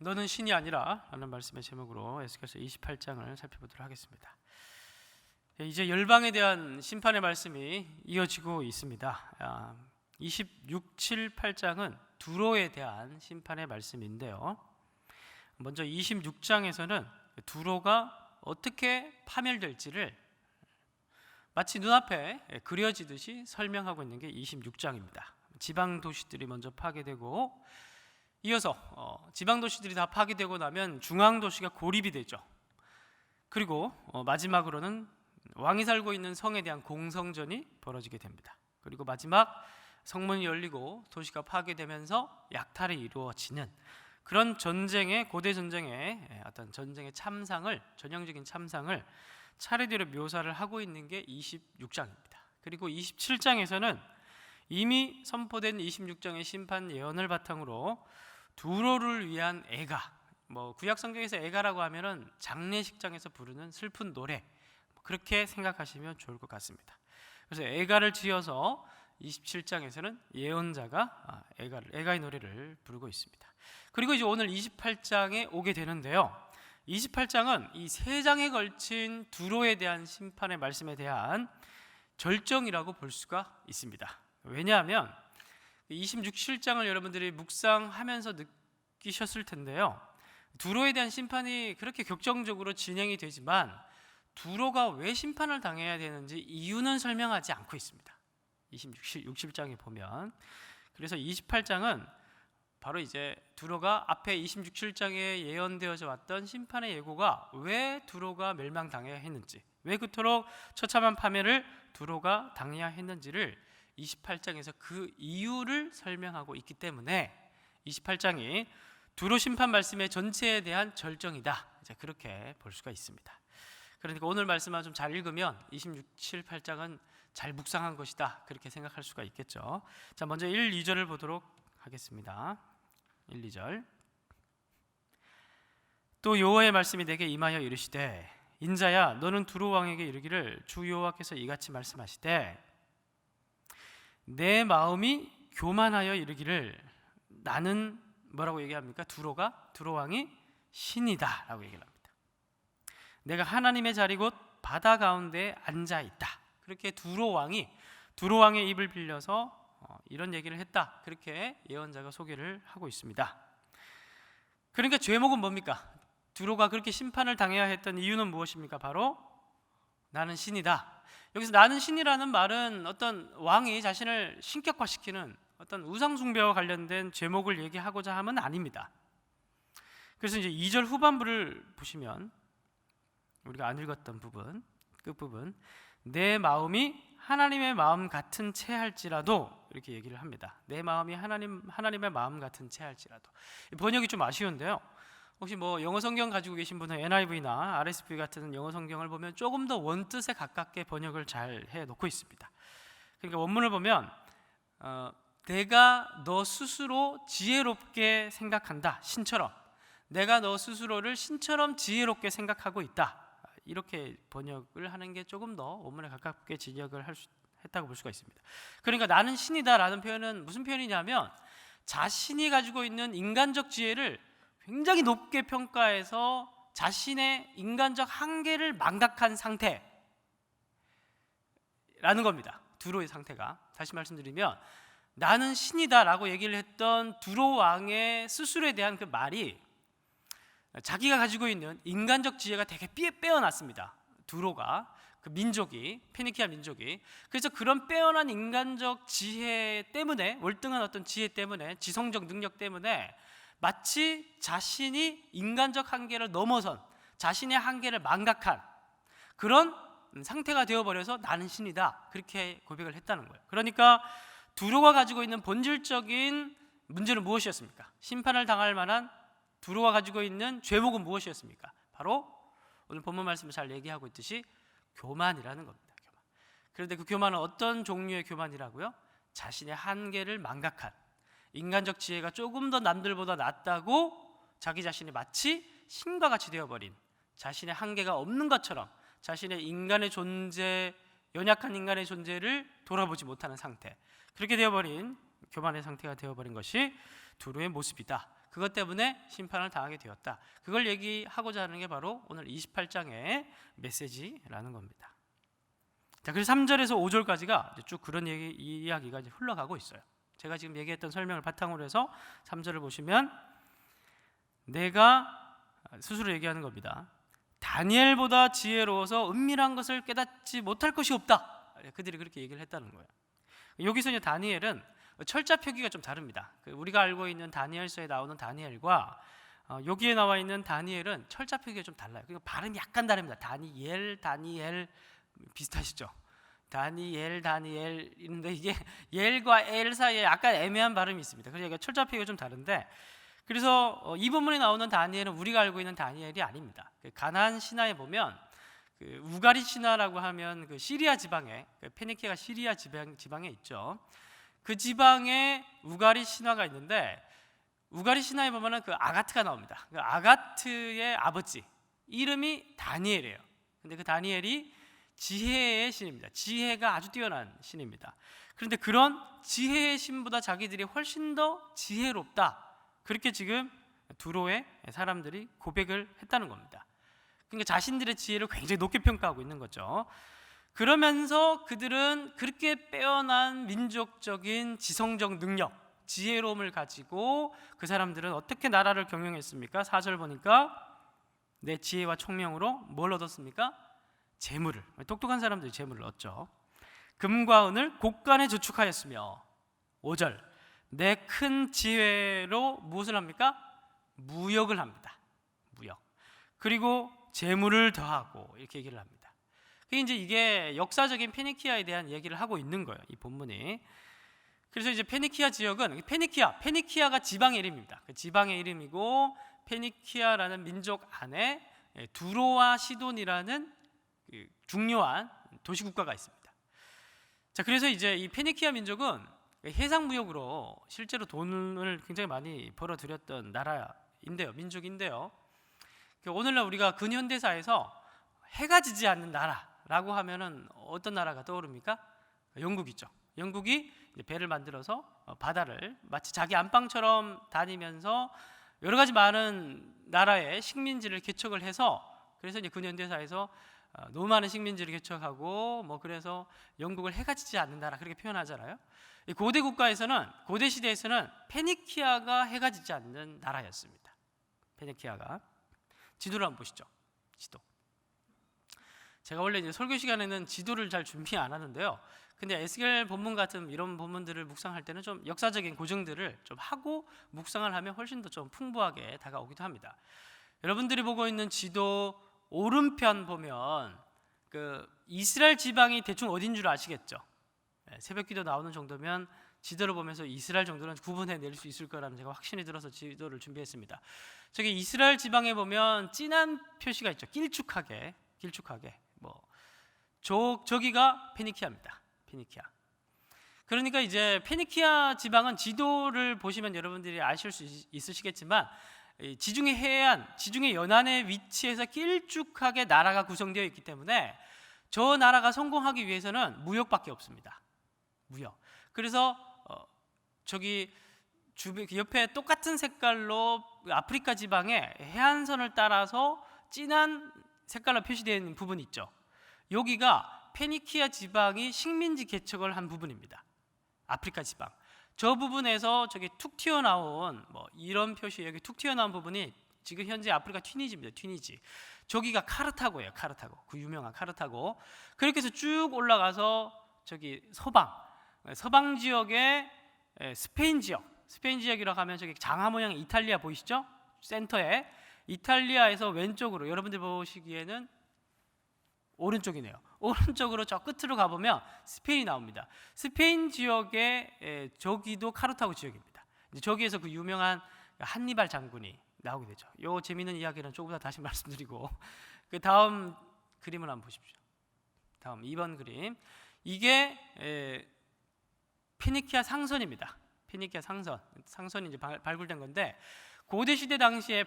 너는 신이 아니라 라는 말씀의 제목으로 에스겔서 28장을 살펴보도록 하겠습니다. 이제 열방에 대한 심판의 말씀이 이어지고 있습니다. 26, 7, 8장은 두로에 대한 심판의 말씀인데요, 먼저 26장에서는 두로가 어떻게 파멸될지를 마치 눈앞에 그려지듯이 설명하고 있는 게 26장입니다. 지방 도시들이 먼저 파괴되고, 이어서 지방 도시들이 다 파괴되고 나면 중앙 도시가 고립이 되죠. 그리고 마지막으로는 왕이 살고 있는 성에 대한 공성전이 벌어지게 됩니다. 그리고 마지막 성문이 열리고 도시가 파괴되면서 약탈이 이루어지는 그런 전쟁의, 고대 전쟁의 어떤 전쟁의 참상을, 전형적인 참상을 차례대로 묘사를 하고 있는 게 26장입니다. 그리고 27장에서는 이미 선포된 26장의 심판 예언을 바탕으로 두로를 위한 애가, 구약 성경에서 애가라고 하면은 장례식장에서 부르는 슬픈 노래, 그렇게 생각하시면 좋을 것 같습니다. 그래서 애가를 지어서 27장에서는 예언자가 애가의 노래를 부르고 있습니다. 그리고 이제 오늘 28장에 오게 되는데요, 28장은 이 세 장에 걸친 두로에 대한 심판의 말씀에 대한 절정이라고 볼 수가 있습니다. 왜냐하면 26, 7장을 여러분들이 묵상하면서 느끼셨을 텐데요, 두로에 대한 심판이 그렇게 격정적으로 진행이 되지만 두로가 왜 심판을 당해야 되는지 이유는 설명하지 않고 있습니다. 26, 7장에 보면. 그래서 28장은 바로 이제 두로가 앞에 26, 7장에 예언되어져 왔던 심판의 예고가 왜 두로가 멸망당해야 했는지, 왜 그토록 처참한 파멸을 두로가 당해야 했는지를 28장에서 그 이유를 설명하고 있기 때문에 28장이 두로 심판 말씀의 전체에 대한 절정이다, 이제 그렇게 볼 수가 있습니다. 그러니까 오늘 말씀만 좀 잘 읽으면 26, 7, 8장은 잘 묵상한 것이다, 그렇게 생각할 수가 있겠죠. 자, 먼저 1, 2절을 보도록 하겠습니다. 1, 2절. 또 여호와의 말씀이 내게 임하여 이르시되, 인자야, 너는 두로 왕에게 이르기를, 주 여호와께서 이같이 말씀하시되, 내 마음이 교만하여 이르기를, 나는 뭐라고 얘기합니까? 두로 왕이 신이다 라고 얘기를 합니다. 내가 하나님의 자리 곧 바다 가운데 앉아 있다, 그렇게 두로 왕의 입을 빌려서 이런 얘기를 했다, 그렇게 예언자가 소개를 하고 있습니다. 그러니까 죄목은 뭡니까? 두로가 그렇게 심판을 당해야 했던 이유는 무엇입니까? 바로 나는 신이다. 여기서 나는 신이라는 말은 어떤 왕이 자신을 신격화시키는 어떤 우상숭배와 관련된 죄목을 얘기하고자 함은 아닙니다. 그래서 이제 2절 후반부를 보시면 우리가 안 읽었던 부분, 끝부분, 내 마음이 하나님의 마음 같은 채 할지라도, 이렇게 얘기를 합니다. 내 마음이 하나님의 마음 같은 채 할지라도. 번역이 좀 아쉬운데요, 혹시 영어 성경 가지고 계신 분은 NIV나 RSV 같은 영어 성경을 보면 조금 더 원뜻에 가깝게 번역을 잘 해놓고 있습니다. 그러니까 원문을 보면 내가 너 스스로 지혜롭게 생각한다, 신처럼. 내가 너 스스로를 신처럼 지혜롭게 생각하고 있다, 이렇게 번역을 하는 게 조금 더 원문에 가깝게 진역을 했다고 볼 수가 있습니다. 그러니까 나는 신이다 라는 표현은 무슨 표현이냐면, 자신이 가지고 있는 인간적 지혜를 굉장히 높게 평가해서 자신의 인간적 한계를 망각한 상태라는 겁니다. 두로의 상태가. 다시 말씀드리면, 나는 신이다 라고 얘기를 했던 두로 왕의 스스로에 대한 그 말이 자기가 가지고 있는 인간적 지혜가 되게 빼어났습니다. 두로가, 그 민족이, 페니키아 민족이. 그래서 그런 빼어난 인간적 지혜 때문에, 월등한 어떤 지혜 때문에, 지성적 능력 때문에 마치 자신이 인간적 한계를 넘어선, 자신의 한계를 망각한 그런 상태가 되어버려서 나는 신이다, 그렇게 고백을 했다는 거예요. 그러니까 두로가 가지고 있는 본질적인 문제는 무엇이었습니까? 심판을 당할 만한 두로가 가지고 있는 죄목은 무엇이었습니까? 바로 오늘 본문 말씀을 잘 얘기하고 있듯이 교만이라는 겁니다. 교만. 그런데 그 교만은 어떤 종류의 교만이라고요? 자신의 한계를 망각한, 인간적 지혜가 조금 더 남들보다 낫다고 자기 자신이 마치 신과 같이 되어버린, 자신의 한계가 없는 것처럼 자신의 인간의 존재, 연약한 인간의 존재를 돌아보지 못하는 상태, 그렇게 되어버린 교만의 상태가 되어버린 것이 두로의 모습이다. 그것 때문에 심판을 당하게 되었다. 그걸 얘기하고자 하는 게 바로 오늘 28장의 메시지라는 겁니다. 자, 그래서 3절에서 5절까지가 쭉 그런 이야기가 이제 흘러가고 있어요. 제가 지금 얘기했던 설명을 바탕으로 해서 3절을 보시면 내가 스스로 얘기하는 겁니다. 다니엘보다 지혜로워서 은밀한 것을 깨닫지 못할 것이 없다. 그들이 그렇게 얘기를 했다는 거예요. 여기서 이제 다니엘은 철자 표기가 좀 다릅니다. 우리가 알고 있는 다니엘서에 나오는 다니엘과 여기에 나와 있는 다니엘은 철자 표기가 좀 달라요. 그리고 발음이 약간 다릅니다. 다니엘 비슷하시죠? 다니엘인데 이게 엘과 엘 사이에 약간 애매한 발음이 있습니다. 그래서 철자 표기가 좀 다른데, 그래서 이 본문에 나오는 다니엘은 우리가 알고 있는 다니엘이 아닙니다. 가나안 신화에 보면 우가리 신화라고 하면 시리아 지방에, 페니키아가 시리아 지방에 있죠. 그 지방에 우가리 신화가 있는데, 우가리 신화에 보면은 아가트가 나옵니다. 아가트의 아버지 이름이 다니엘이에요. 근데 그 다니엘이 지혜의 신입니다. 지혜가 아주 뛰어난 신입니다. 그런데 그런 지혜의 신보다 자기들이 훨씬 더 지혜롭다, 그렇게 지금 두로의 사람들이 고백을 했다는 겁니다. 그러니까 자신들의 지혜를 굉장히 높게 평가하고 있는 거죠. 그러면서 그들은 그렇게 빼어난 민족적인 지성적 능력, 지혜로움을 가지고 그 사람들은 어떻게 나라를 경영했습니까? 4절 보니까 내 지혜와 총명으로 뭘 얻었습니까? 재물을, 똑똑한 사람들이 재물을 얻죠. 금과 은을 곳간에 저축하였으며, 5절 내 큰 지혜로 무엇을 합니까? 무역을 합니다. 무역. 그리고 재물을 더하고, 이렇게 얘기를 합니다. 이게 역사적인 페니키아에 대한 얘기를 하고 있는 거예요, 이 본문이. 그래서 이제 페니키아 지역은 페니키아가 지방의 이름입니다. 그 지방의 이름이고, 페니키아라는 민족 안에 두로와 시돈이라는 중요한 도시국가가 있습니다. 자, 그래서 이제 이 페니키아 민족은 해상 무역으로 실제로 돈을 굉장히 많이 벌어들였던 민족인데요. 오늘날 우리가 근현대사에서 해가 지지 않는 나라라고 하면은 어떤 나라가 떠오릅니까? 영국이죠. 영국이 배를 만들어서 바다를 마치 자기 안방처럼 다니면서 여러 가지 많은 나라의 식민지를 개척을 해서, 그래서 이제 근현대사에서 너무 많은 식민지를 개척하고 그래서 영국을 해가 지지 않는 나라, 그렇게 표현하잖아요. 고대 국가에서는, 고대 시대에서는 페니키아가 해가 지지 않는 나라였습니다. 페니키아가. 지도를 한번 보시죠. 지도. 제가 원래 이제 설교 시간에는 지도를 잘 준비 안 하는데요. 근데 에스겔 본문 같은 이런 본문들을 묵상할 때는 좀 역사적인 고증들을 좀 하고 묵상을 하면 훨씬 더 좀 풍부하게 다가오기도 합니다. 여러분들이 보고 있는 지도 오른편 보면 이스라엘 지방이 대충 어딘 줄 아시겠죠? 새벽기도 나오는 정도면 지도를 보면서 이스라엘 정도는 구분해 낼 수 있을 거라는 제가 확신이 들어서 지도를 준비했습니다. 저기 이스라엘 지방에 보면 진한 표시가 있죠. 길쭉하게 저기가 페니키아입니다. 페니키아. 그러니까 이제 페니키아 지방은 지도를 보시면 여러분들이 아실 수 있으시겠지만, 지중해 해안, 지중해 연안의 위치에서 길쭉하게 나라가 구성되어 있기 때문에 저 나라가 성공하기 위해서는 무역밖에 없습니다. 무역. 그래서 저기 옆에 똑같은 색깔로 아프리카 지방의 해안선을 따라서 진한 색깔로 표시되어 있는 부분이 있죠. 여기가 페니키아 지방이 식민지 개척을 한 부분입니다. 아프리카 지방. 저 부분에서 저기 툭 튀어나온 이런 표시, 여기 툭 튀어나온 부분이 지금 현재 아프리카 튀니지입니다. 튀니지. 저기가 카르타고예요. 카르타고. 그 유명한 카르타고. 그렇게 해서 쭉 올라가서 저기 서방 지역의 스페인 지역이라고 하면 저기 장화 모양의 이탈리아 보이시죠? 센터에 이탈리아에서 왼쪽으로, 여러분들 보시기에는 오른쪽이네요. 오른쪽으로 저 끝으로 가보면 스페인이 나옵니다. 스페인 지역의 저기도 카르타고 지역입니다. 저기에서 그 유명한 한니발 장군이 나오게 되죠. 요 재미있는 이야기는 조금 더 다시 말씀드리고, 그 다음 그림을 한번 보십시오. 다음 2번 그림. 이게 페니키아 상선입니다. 페니키아 상선이 이제 발굴된 건데, 고대 시대 당시에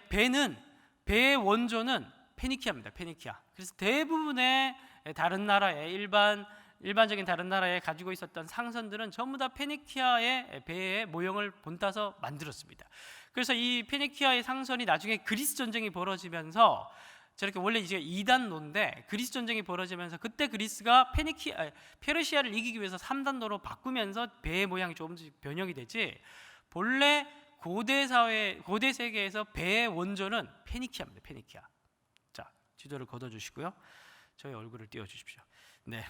배의 원조는 페니키아입니다. 페니키아. 그래서 대부분의 다른 나라의 일반 일반적인 다른 나라에 가지고 있었던 상선들은 전부 다 페니키아의 배의 모형을 본따서 만들었습니다. 그래서 이 페니키아의 상선이 나중에 그리스 전쟁이 벌어지면서 저렇게 원래 이제 2단로인데 그리스 전쟁이 벌어지면서 그때 그리스가 페르시아를 이기기 위해서 3단로로 바꾸면서 배의 모양이 조금씩 변형이 되지, 본래 고대 세계에서 배의 원조는 페니키아입니다. 페니키아. 자, 지도를 걷어 주시고요. 저희 얼굴을 띄워 주십시오. 네.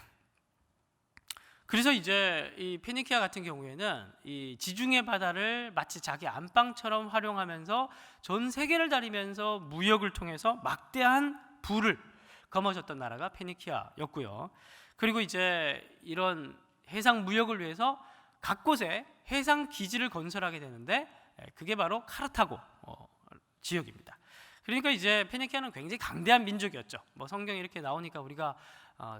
그래서 이제 이 페니키아 같은 경우에는 이 지중해 바다를 마치 자기 안방처럼 활용하면서 전 세계를 다니면서 무역을 통해서 막대한 부를 거머쥐었던 나라가 페니키아였고요. 그리고 이제 이런 해상 무역을 위해서 각 곳에 해상 기지를 건설하게 되는데, 그게 바로 카르타고 지역입니다. 그러니까 이제 페니키아는 굉장히 강대한 민족이었죠. 뭐 성경이 이렇게 나오니까 우리가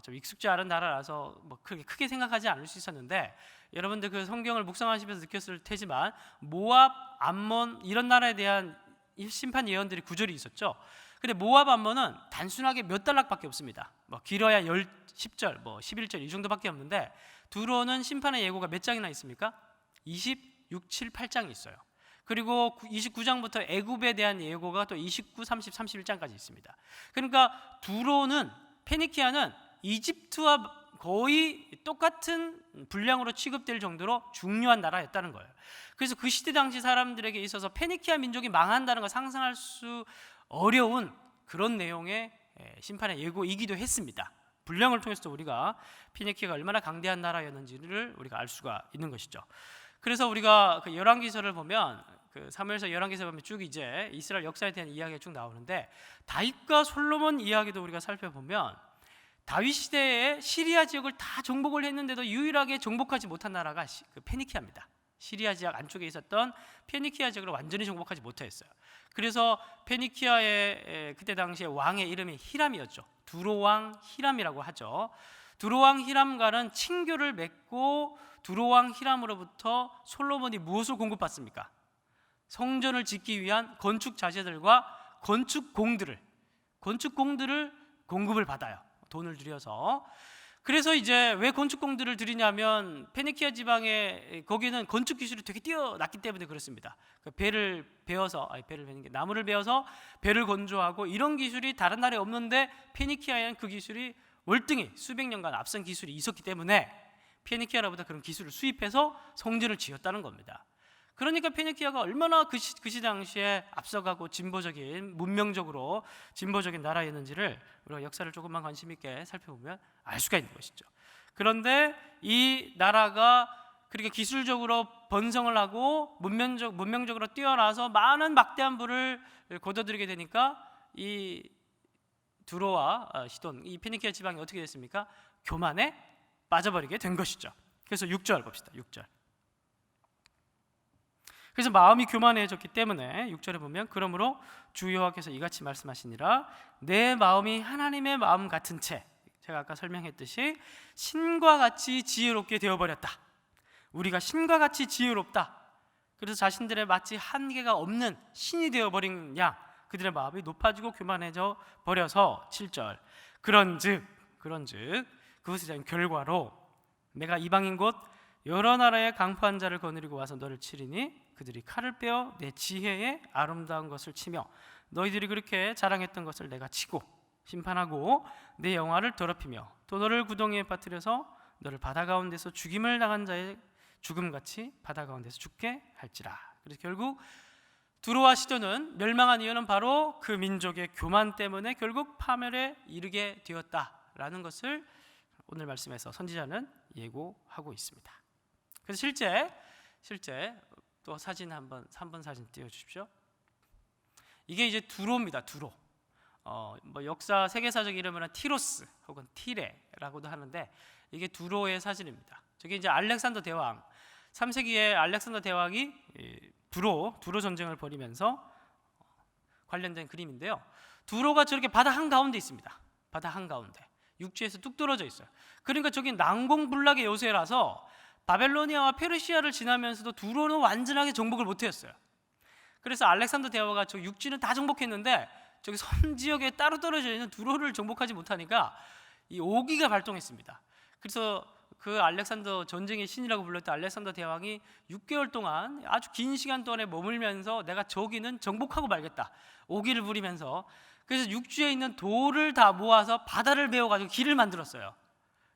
좀 익숙지 않은 나라라서 뭐 크게 생각하지 않을 수 있었는데, 여러분들 그 성경을 묵상하시면서 느꼈을 테지만 모압, 암몬 이런 나라에 대한 심판 예언들이 구절이 있었죠. 근데 모압, 암몬은 단순하게 몇 단락밖에 없습니다. 뭐 길어야 10절, 뭐 11절 이 정도밖에 없는데, 두로는 심판의 예고가 몇 장이나 있습니까? 26, 7, 8장이 있어요. 그리고 29장부터 애굽에 대한 예고가 또 29, 30, 31장까지 있습니다. 그러니까 두로는, 페니키아는 이집트와 거의 똑같은 분량으로 취급될 정도로 중요한 나라였다는 거예요. 그래서 그 시대 당시 사람들에게 있어서 페니키아 민족이 망한다는 걸 상상할 수 어려운 그런 내용의 심판의 예고이기도 했습니다. 분량을 통해서 우리가 페니키아가 얼마나 강대한 나라였는지를 우리가 알 수가 있는 것이죠. 그래서 우리가 그 열왕기서를 보면, 그 사무엘서 열왕기서 보면 쭉 이제 이스라엘 역사에 대한 이야기가 쭉 나오는데, 다윗과 솔로몬 이야기도 우리가 살펴보면 다윗 시대에 시리아 지역을 다 정복을 했는데도 유일하게 정복하지 못한 나라가 그 페니키아입니다. 시리아 지역 안쪽에 있었던 페니키아 지역을 완전히 정복하지 못했어요. 그래서 페니키아의 그때 당시에 왕의 이름이 히람이었죠. 두로왕 히람이라고 하죠. 두로왕 히람과는 친교를 맺고 두로왕 히람으로부터 솔로몬이 무엇을 공급받습니까? 성전을 짓기 위한 건축 자재들과 건축공들을 공급을 받아요. 돈을 들여서. 그래서 이제 왜 건축공들을 들이냐면 페니키아 지방에 거기는 건축 기술이 되게 뛰어났기 때문에 그렇습니다. 나무를 베어서 배를 건조하고 이런 기술이 다른 나라에 없는데, 페니키아에는 그 기술이 월등히 수백 년간 앞선 기술이 있었기 때문에 페니키아로부터 그런 기술을 수입해서 성전을 지었다는 겁니다. 그러니까 페니키아가 얼마나 그 시 당시에 앞서가고 문명적으로 진보적인 나라였는지를 우리가 역사를 조금만 관심 있게 살펴보면 알 수가 있는 것이죠. 그런데 이 나라가 그렇게 기술적으로 번성을 하고 문명적으로 뛰어나서 많은 막대한 부를 거둬들이게 되니까 이 두로와 시돈, 이 페니키아 지방이 어떻게 됐습니까? 교만에 빠져버리게 된 것이죠. 그래서 6절 봅시다. 6절. 그래서 마음이 교만해졌기 때문에 6절에 보면, 그러므로 주 여호와께서 이같이 말씀하시니라, 내 마음이 하나님의 마음 같은 채, 제가 아까 설명했듯이 신과 같이 지혜롭게 되어버렸다. 우리가 신과 같이 지혜롭다. 그래서 자신들의 마치 한계가 없는 신이 되어버린 양, 그들의 마음이 높아지고 교만해져 버려서 7절, 그런즉 그것에 대한 결과로 내가 이방인 곧 여러 나라의 강포한 자를 거느리고 와서 너를 치리니 그들이 칼을 빼어 내 지혜의 아름다운 것을 치며 너희들이 그렇게 자랑했던 것을 내가 치고 심판하고 내 영화를 더럽히며 또 너를 구덩이에 빠뜨려서 너를 바다 가운데서 죽임을 당한 자의 죽음같이 바다 가운데서 죽게 할지라. 그래서 결국 두로와 시돈은 멸망한 이유는 바로 그 민족의 교만 때문에 결국 파멸에 이르게 되었다라는 것을 오늘 말씀에서 선지자는 예고하고 있습니다. 그래서 실제 또 사진 3번 사진 띄워주십시오. 이게 이제 두로입니다. 두로. 뭐 역사 세계사적 이름으로는 티로스 혹은 티레라고도 하는데, 이게 두로의 사진입니다. 저게 이제 알렉산더 대왕, 3세기에 알렉산더 대왕이 두로 전쟁을 벌이면서 관련된 그림인데요. 두로가 저렇게 바다 한가운데 있습니다. 바다 한가운데 육지에서 뚝 떨어져 있어요. 그러니까 저기 난공불락의 요새라서 바벨로니아와 페르시아를 지나면서도 두로는 완전하게 정복을 못했어요. 그래서 알렉산더 대왕가 저 육지는 다 정복했는데 저기 섬 지역에 따로 떨어져 있는 두로를 정복하지 못하니까 이 오기가 발동했습니다. 그래서 그 알렉산더 전쟁의 신이라고 불렸던 알렉산더 대왕이 6개월 동안 아주 긴 시간 동안에 머물면서 내가 저기는 정복하고 말겠다 오기를 부리면서, 그래서 육지에 있는 돌을 다 모아서 바다를 메워가지고 길을 만들었어요.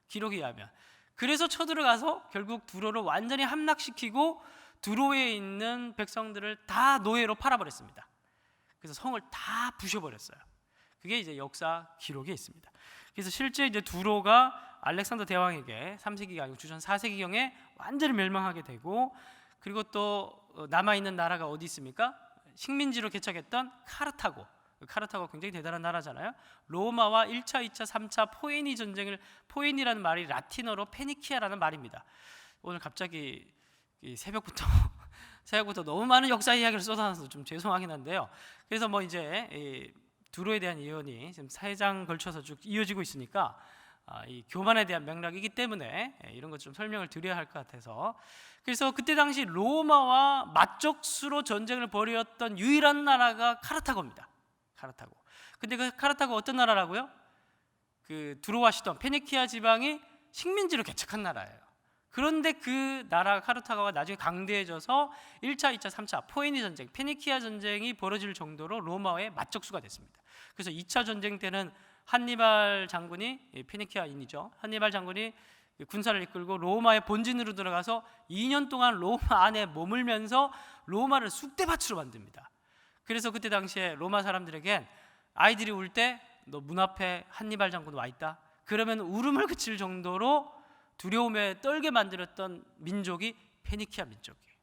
기록에 의하면. 그래서 쳐들어가서 결국 두로를 완전히 함락시키고 두로에 있는 백성들을 다 노예로 팔아버렸습니다. 그래서 성을 다 부셔버렸어요. 그게 이제 역사 기록에 있습니다. 그래서 실제 이제 두로가 알렉산더 대왕에게 3세기가 아니고 주전 4세기경에 완전히 멸망하게 되고, 그리고 또 남아있는 나라가 어디 있습니까? 식민지로 개척했던 카르타고. 카르타고가 굉장히 대단한 나라잖아요. 로마와 1차, 2차, 3차 포에니 전쟁을, 포에니라는 말이 라틴어로 페니키아라는 말입니다. 오늘 갑자기 이 새벽부터 너무 많은 역사 이야기를 쏟아놔서 좀 죄송하긴 한데요. 그래서 뭐 이제 이 두로에 대한 예언이 지금 4장 걸쳐서 쭉 이어지고 있으니까 이 교만에 대한 맥락이기 때문에 이런 것 좀 설명을 드려야 할 것 같아서, 그래서 그때 당시 로마와 맞적수로 전쟁을 벌였던 유일한 나라가 카르타고입니다. 카르타고. 근데 그 카르타고 어떤 나라라고요? 그 두로와 시돈 페니키아 지방이 식민지로 개척한 나라예요. 그런데 그 나라 카르타고가 나중에 강대해져서 1차, 2차, 3차 포에니 전쟁, 페니키아 전쟁이 벌어질 정도로 로마의 맞적수가 됐습니다. 그래서 2차 전쟁 때는 한니발 장군이, 페니키아인이죠, 한니발 장군이 군사를 이끌고 로마의 본진으로 들어가서 2년 동안 로마 안에 머물면서 로마를 쑥대밭으로 만듭니다. 그래서 그때 당시에 로마 사람들에겐 아이들이 울 때 너 문 앞에 한니발 장군 와 있다 그러면 울음을 그칠 정도로 두려움에 떨게 만들었던 민족이 페니키아 민족이에요.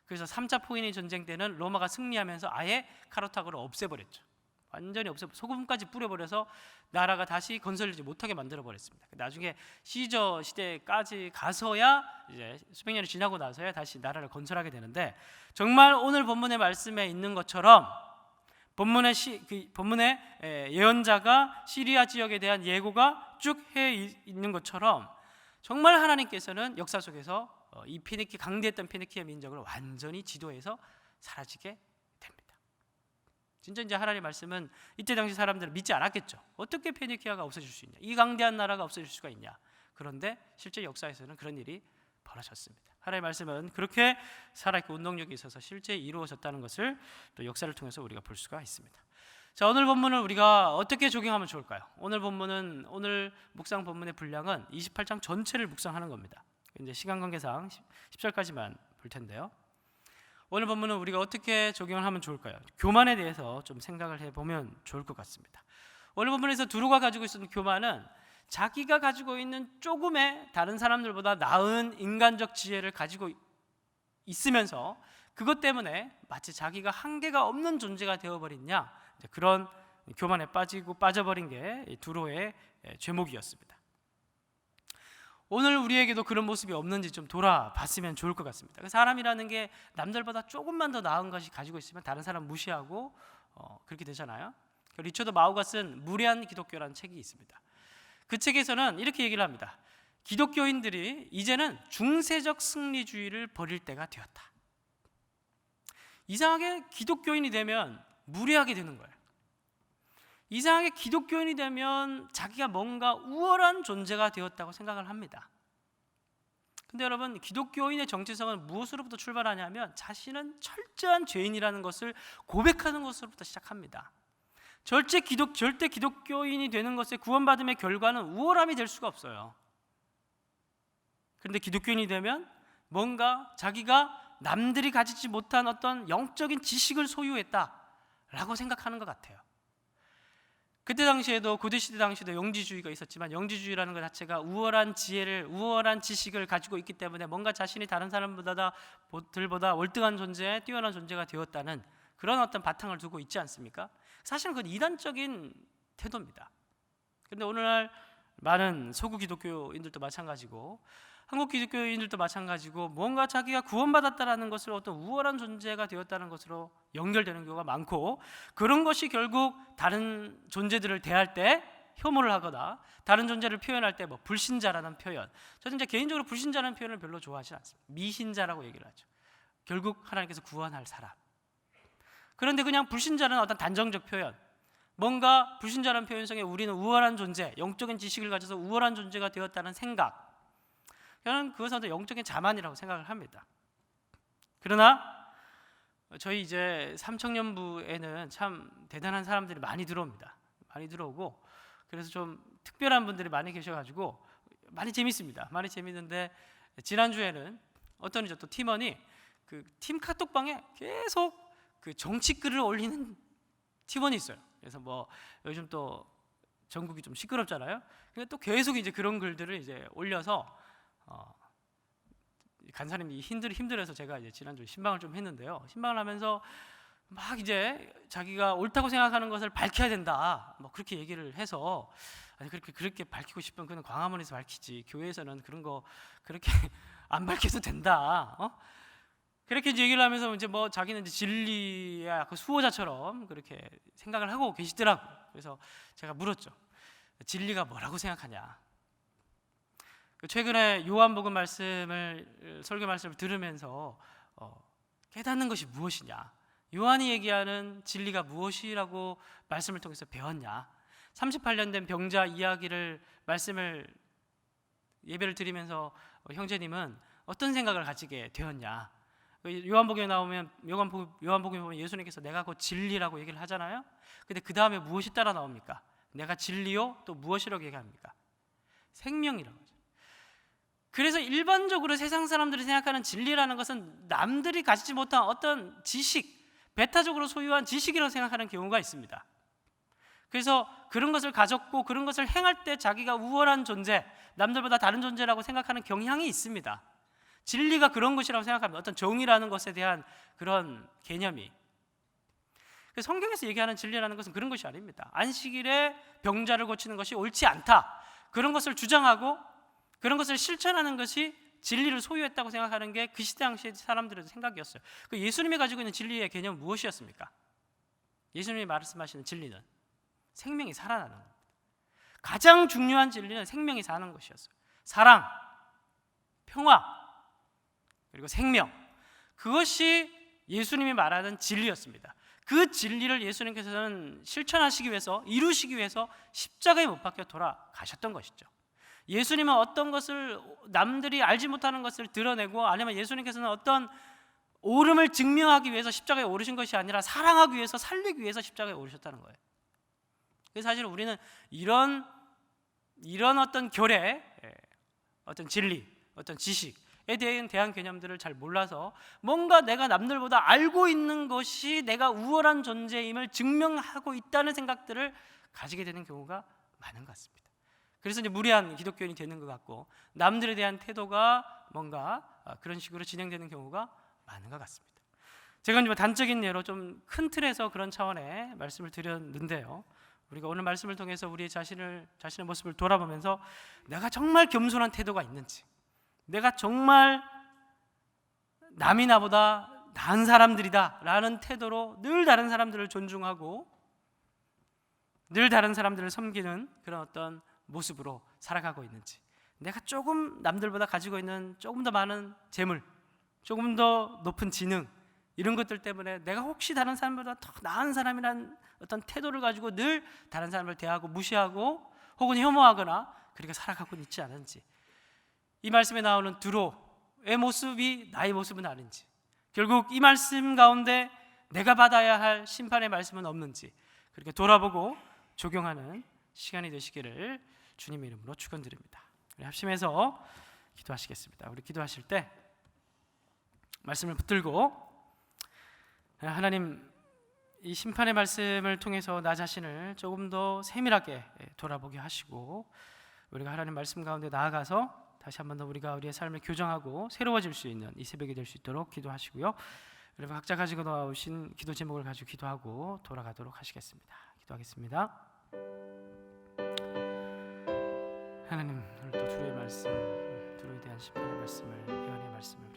그래서 3차 포에니 전쟁 때는 로마가 승리하면서 아예 카르타고를 없애버렸죠. 완전히 소금까지 뿌려버려서 나라가 다시 건설되지 못하게 만들어버렸습니다. 나중에 시저 시대까지 가서야, 이제 수백 년이 지나고 나서야 다시 나라를 건설하게 되는데, 정말 오늘 본문의 말씀에 있는 것처럼 본문의 예언자가 시리아 지역에 대한 예고가 쭉 해 있는 것처럼 정말 하나님께서는 역사 속에서 이 강대했던 페니키아 민족을 완전히 지도에서 사라지게 됩니다. 진짜 이제 하나님의 말씀은 이때 당시 사람들은 믿지 않았겠죠. 어떻게 페니키아가 없어질 수 있냐? 이 강대한 나라가 없어질 수가 있냐? 그런데 실제 역사에서는 그런 일이 벌어졌습니다. 하나님의 말씀은 그렇게 살아있고 운동력이 있어서 실제 이루어졌다는 것을 또 역사를 통해서 우리가 볼 수가 있습니다. 자, 오늘 본문을 우리가 어떻게 적용하면 좋을까요? 오늘 묵상 본문의 분량은 28장 전체를 묵상하는 겁니다. 이제 시간 관계상 10절까지만 볼 텐데요. 오늘 본문은 우리가 어떻게 적용을 하면 좋을까요? 교만에 대해서 좀 생각을 해보면 좋을 것 같습니다. 오늘 본문에서 두로가 가지고 있었던 교만은 자기가 가지고 있는 조금의 다른 사람들보다 나은 인간적 지혜를 가지고 있으면서 그것 때문에 마치 자기가 한계가 없는 존재가 되어버렸냐, 그런 교만에 빠져버린 게 두로의 죄목이었습니다. 오늘 우리에게도 그런 모습이 없는지 좀 돌아봤으면 좋을 것 같습니다. 사람이라는 게 남들보다 조금만 더 나은 것이 가지고 있으면 다른 사람 무시하고 그렇게 되잖아요. 리처드 마우가 쓴 무례한 기독교라는 책이 있습니다. 그 책에서는 이렇게 얘기를 합니다. 기독교인들이 이제는 중세적 승리주의를 버릴 때가 되었다. 이상하게 기독교인이 되면 무례하게 되는 거예요. 이상하게 기독교인이 되면 자기가 뭔가 우월한 존재가 되었다고 생각을 합니다. 근데 여러분, 기독교인의 정체성은 무엇으로부터 출발하냐면 자신은 철저한 죄인이라는 것을 고백하는 것으로부터 시작합니다. 절대 기독교인이 되는 것의 구원받음의 결과는 우월함이 될 수가 없어요. 그런데 기독교인이 되면 뭔가 자기가 남들이 가지지 못한 어떤 영적인 지식을 소유했다라고 생각하는 것 같아요. 그때 당시에도, 고대시대 당시에도 영지주의가 있었지만 영지주의라는 것 자체가 우월한 지식을 가지고 있기 때문에 뭔가 자신이 다른 사람보다 월등한 존재, 뛰어난 존재가 되었다는 그런 어떤 바탕을 두고 있지 않습니까? 사실은 그건 이단적인 태도입니다. 그런데 오늘날 많은 서구 기독교인들도 마찬가지고 한국 기독교인들도 마찬가지고 뭔가 자기가 구원받았다라는 것을 어떤 우월한 존재가 되었다는 것으로 연결되는 경우가 많고, 그런 것이 결국 다른 존재들을 대할 때 혐오를 하거나 다른 존재를 표현할 때 불신자라는 표현, 저는 이제 개인적으로 불신자라는 표현을 별로 좋아하지 않습니다. 미신자라고 얘기를 하죠. 결국 하나님께서 구원할 사람. 그런데 그냥 불신자는 어떤 단정적 표현, 뭔가 불신자라는 표현 속에 우리는 우월한 존재, 영적인 지식을 가져서 우월한 존재가 되었다는 생각, 저는 그것은 영적인 자만이라고 생각을 합니다. 그러나 저희 이제 삼청년부에는 참 대단한 사람들이 많이 들어옵니다. 많이 들어오고 그래서 좀 특별한 분들이 많이 계셔가지고 많이 재밌습니다. 많이 재밌는데 지난주에는 어떤 이제 또 팀원이 그 팀 카톡방에 계속 그 정치 글을 올리는 팀원이 있어요. 그래서 뭐 요즘 또 전국이 좀 시끄럽잖아요. 근데 또 계속 이제 그런 글들을 이제 올려서 간사님이 힘들어서 제가 이제 지난주에 신방을 좀 했는데요. 신방을 하면서 막 이제 자기가 옳다고 생각하는 것을 밝혀야 된다, 뭐 그렇게 얘기를 해서 아니 그렇게 밝히고 싶으면 그는 광화문에서 밝히지 교회에서는 그런 거 그렇게 안 밝혀도 된다. 그렇게 이제 얘기를 하면서 이제 뭐 자기는 이제 진리의 그 수호자처럼 그렇게 생각을 하고 계시더라고. 그래서 제가 물었죠. 진리가 뭐라고 생각하냐? 최근에 요한복음 설교 말씀을 들으면서 깨닫는 것이 무엇이냐? 요한이 얘기하는 진리가 무엇이라고 말씀을 통해서 배웠냐? 38년 된 병자 이야기를 말씀을 예배를 드리면서 형제님은 어떤 생각을 가지게 되었냐? 요한복음에 보면 예수님께서 내가 곧 진리라고 얘기를 하잖아요. 근데 그 다음에 무엇이 따라 나옵니까? 내가 진리요? 또 무엇이라고 얘기합니까? 생명이라고 하죠. 그래서 일반적으로 세상 사람들이 생각하는 진리라는 것은 남들이 가지지 못한 어떤 지식, 배타적으로 소유한 지식이라고 생각하는 경우가 있습니다. 그래서 그런 것을 가졌고 그런 것을 행할 때 자기가 우월한 존재, 남들보다 다른 존재라고 생각하는 경향이 있습니다. 진리가 그런 것이라고 생각합니다. 어떤 정의라는 것에 대한 그런 개념이. 성경에서 얘기하는 진리라는 것은 그런 것이 아닙니다. 안식일에 병자를 고치는 것이 옳지 않다, 그런 것을 주장하고 그런 것을 실천하는 것이 진리를 소유했다고 생각하는 게 그 시대 당시의 사람들의 생각이었어요. 예수님이 가지고 있는 진리의 개념은 무엇이었습니까? 예수님이 말씀하시는 진리는 생명이 살아나는 겁니다. 가장 중요한 진리는 생명이 사는 것이었어요. 사랑, 평화, 그리고 생명, 그것이 예수님이 말하는 진리였습니다. 그 진리를 예수님께서는 실천하시기 위해서, 이루시기 위해서 십자가에 못 박혀 돌아가셨던 것이죠. 예수님은 어떤 것을 남들이 알지 못하는 것을 드러내고, 아니면 예수님께서는 어떤 옳음을 증명하기 위해서 십자가에 오르신 것이 아니라 사랑하기 위해서, 살리기 위해서 십자가에 오르셨다는 거예요. 그래서 사실 우리는 이런 어떤 교례, 어떤 진리, 어떤 지식에 대한 개념들을 잘 몰라서 뭔가 내가 남들보다 알고 있는 것이 내가 우월한 존재임을 증명하고 있다는 생각들을 가지게 되는 경우가 많은 것 같습니다. 그래서 이제 무례한 기독교인이 되는 것 같고, 남들에 대한 태도가 뭔가 그런 식으로 진행되는 경우가 많은 것 같습니다. 제가 이제 단적인 예로 좀 큰 틀에서 그런 차원의 말씀을 드렸는데요. 우리가 오늘 말씀을 통해서 우리 자신의 모습을 돌아보면서 내가 정말 겸손한 태도가 있는지, 내가 정말 남이 나보다 나은 사람들이다 라는 태도로 늘 다른 사람들을 존중하고 늘 다른 사람들을 섬기는 그런 어떤 모습으로 살아가고 있는지, 내가 조금 남들보다 가지고 있는 조금 더 많은 재물, 조금 더 높은 지능, 이런 것들 때문에 내가 혹시 다른 사람보다 더 나은 사람이라는 어떤 태도를 가지고 늘 다른 사람을 대하고 무시하고 혹은 혐오하거나 그렇게 살아가고 있지 않은지, 이 말씀에 나오는 두로의 모습이 나의 모습은 아닌지, 결국 이 말씀 가운데 내가 받아야 할 심판의 말씀은 없는지 그렇게 돌아보고 적용하는 시간이 되시기를 주님의 이름으로 축원드립니다. 우리 합심해서 기도하시겠습니다. 우리 기도하실 때 말씀을 붙들고, 하나님, 이 심판의 말씀을 통해서 나 자신을 조금 더 세밀하게 돌아보게 하시고, 우리가 하나님 말씀 가운데 나아가서 다시 한 번 더 우리가 우리의 삶을 교정하고 새로워질 수 있는 이 새벽이 될 수 있도록 기도하시고요. 여러분 각자 가지고 나오신 기도 제목을 가지고 기도하고 돌아가도록 하시겠습니다. 기도하겠습니다. 하나님, 오늘도 두로의 말씀, 두로에 대한 심판의 말씀을, 예언의 말씀을